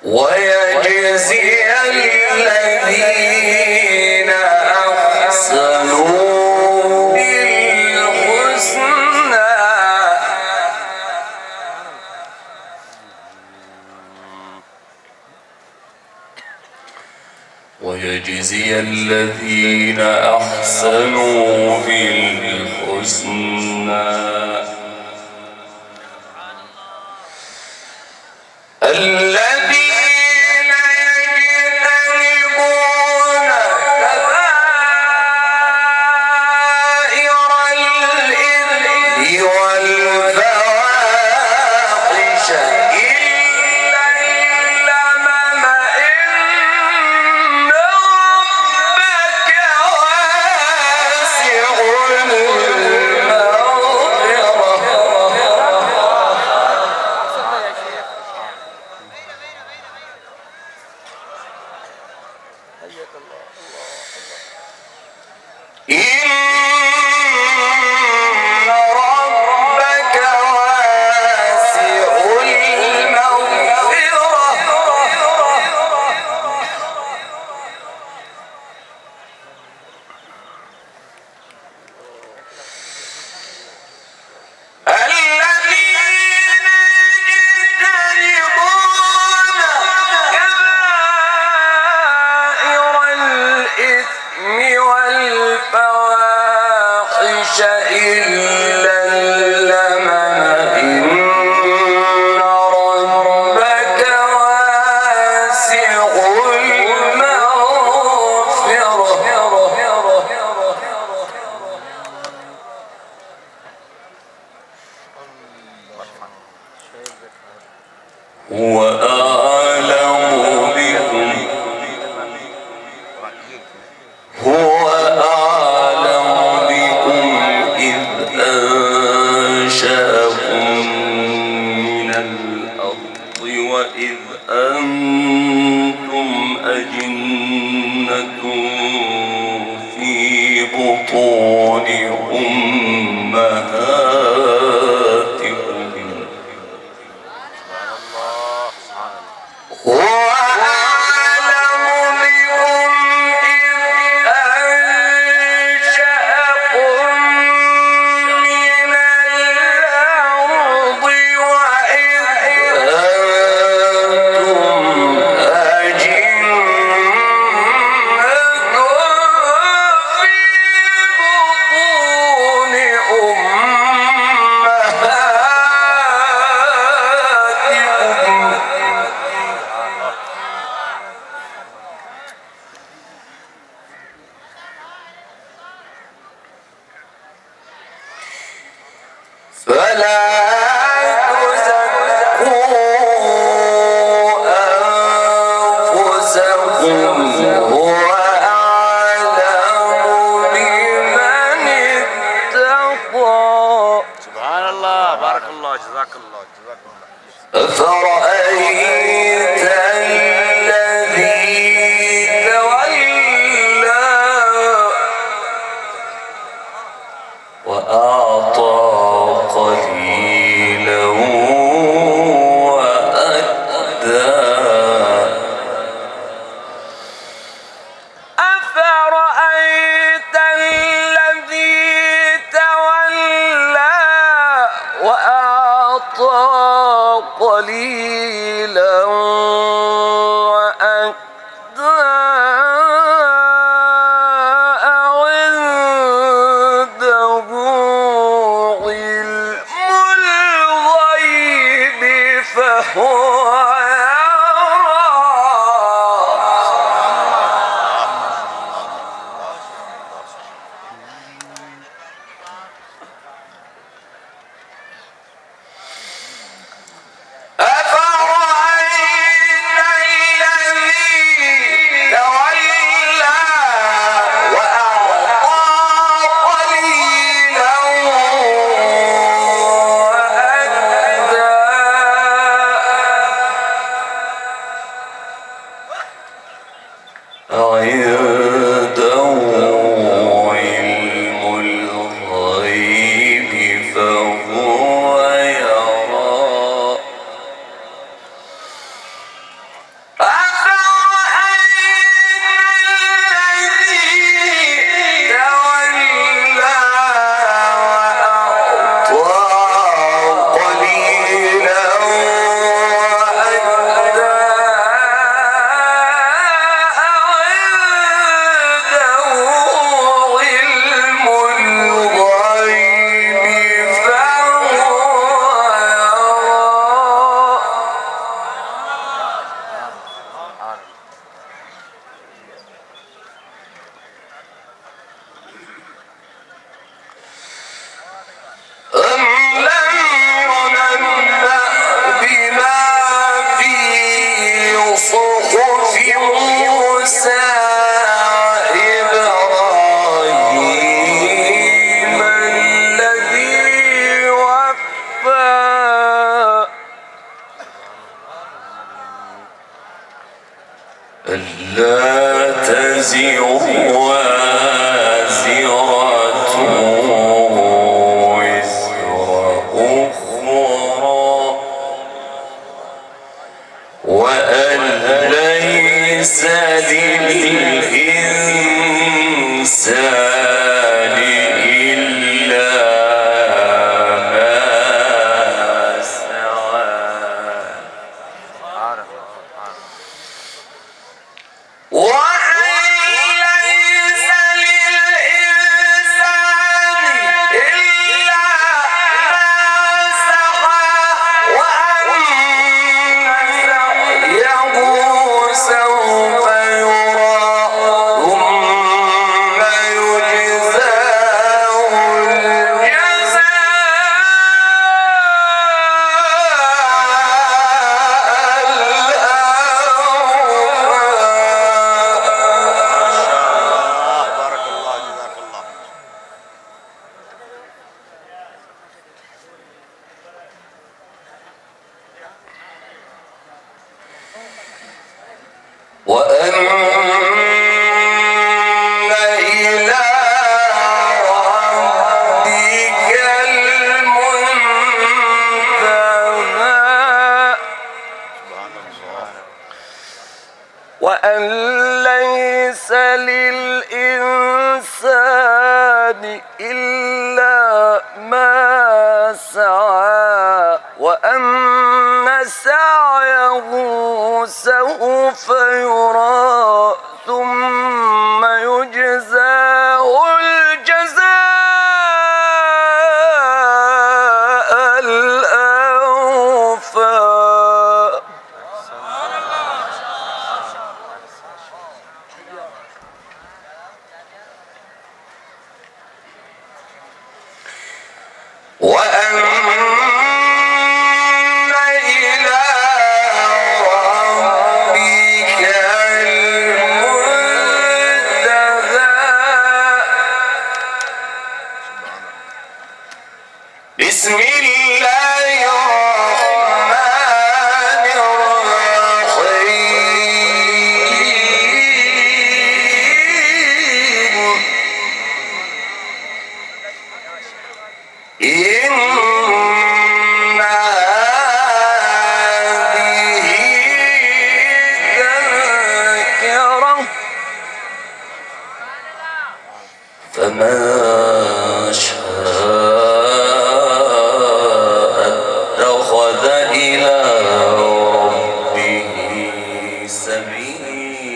ويجزي الذين أحسنوا بالحسنى ويجزي الذين أحسنوا بالحسنى الذين يجتنبون كبائر الإثم والفواحش إلا اللمم إن ربك واسع هو أعلم بكم إذ أنشأكم من الأرض وإذ أنتم أجنة في بطون أمهاتكم هو أعلم بكم إذ أنشأكم من الأرض وإذ أنتم أجنة في بطون أمهاتكم فلا تزكوا أنفسكم هو أعلم بمن اتقى سبحان الله بارك الله جزاك الله أفرأيت الذي تولى وأعطى قليلا وأكدى أفرأيت الذي تولى وأعطى قليلا وأكدى عنده علم الغيب فهو ألا تزر وازرة وزر أخرى وأن ليس للإنسان إلا ما سعى وأن ليس للإنسان إلا ما سعى وأن سعيه سوف يرى ثم يجزاه الجزاء الأوفى. وأن إلى ربك المنتهى. بسم الله الرحمن الرحيم. إن هذه تذكرة فمن شاء اتخذ إلى ربه سبيلا.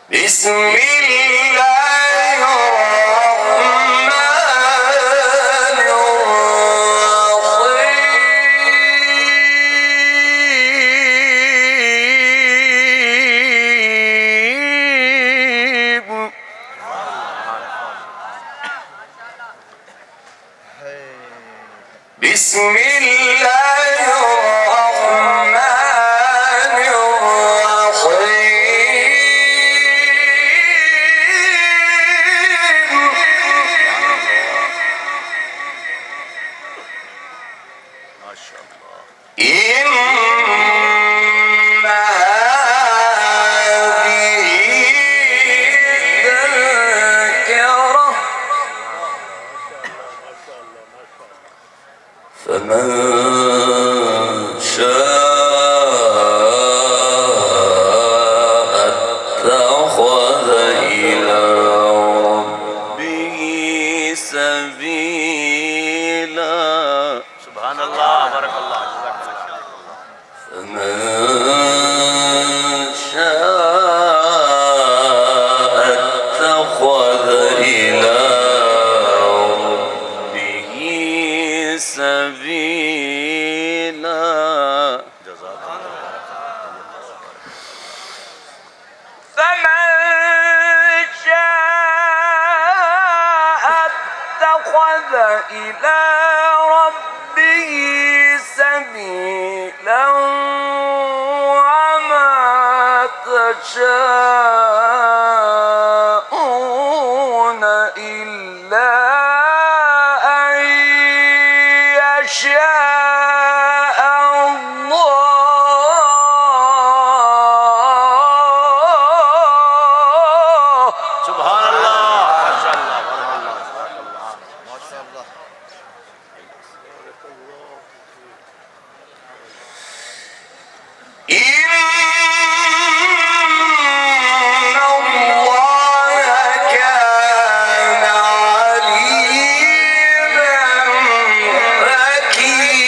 بسم الله الرحمن الرحيم. بسم الله الرحمن الرحيم. ما شاء الله. إن هذه إلى ربه سبيلا وما تشاءون إلا أن يشاء الله. سبحان الله ما شاء الله بارك الله جزاك الله ما شاء الله. إن الله كان عليما حكيما.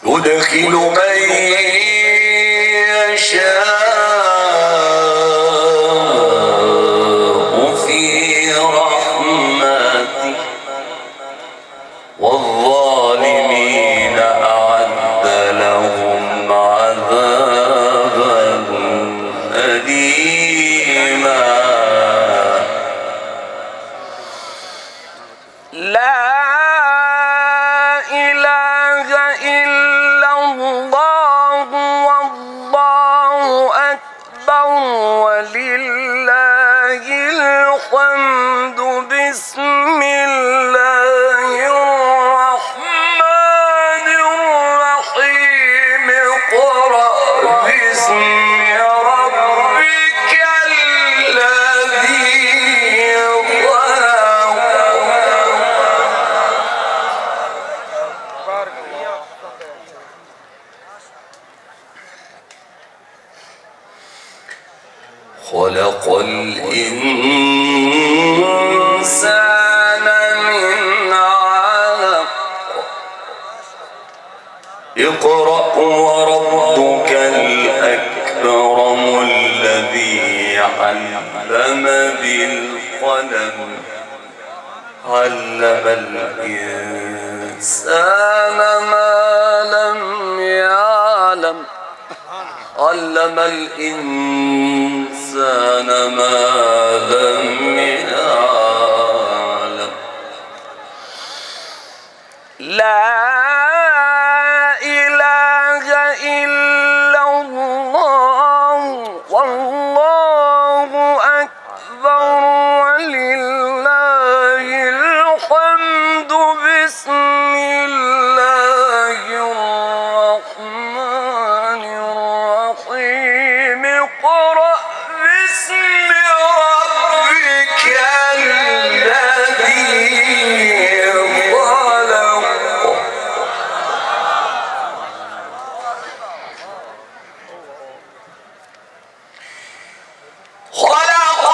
يدخل من يشاء في رحمته والظالمين أعد لهم عذابا أليما. لا إله إلا الله والله أكبر ولله الحمد. بسم الله الرحمن الرحيم. اقرأ باسم ربك الذي خلق. خلق الإنسان من علق. اقرأ وربك الأكرم الذي علم بالقلم علم الإنسان ما لم يعلم. علم الإنسان ما لم يعلم. لا إله إلا الله والله أكبر ولله الحمد. بسم الله الرحمن الرحيم. اقرأ باسم ربك الذي خلق. خلق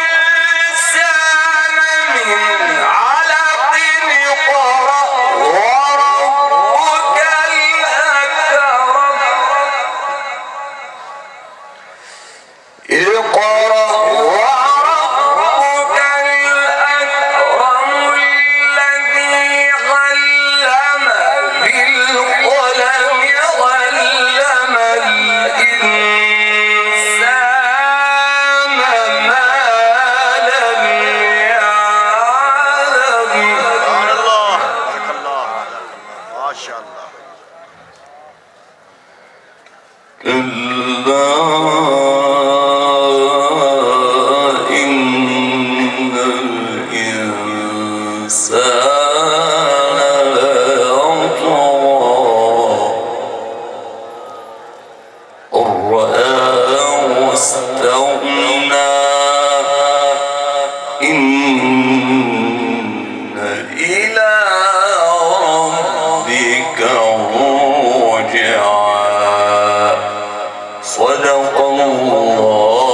الإنسان من علق. اقرأ وربك الأكرم. اقرأ وربك الأكرم الذي علم بالقلم علم الإنسان ما لم يعلم. سبحان الله بارك الله ما شاء الله. كلا إن الإنسان ليطغى أن رآه استغنى. إن إلى ربك الرجعى. صدق الله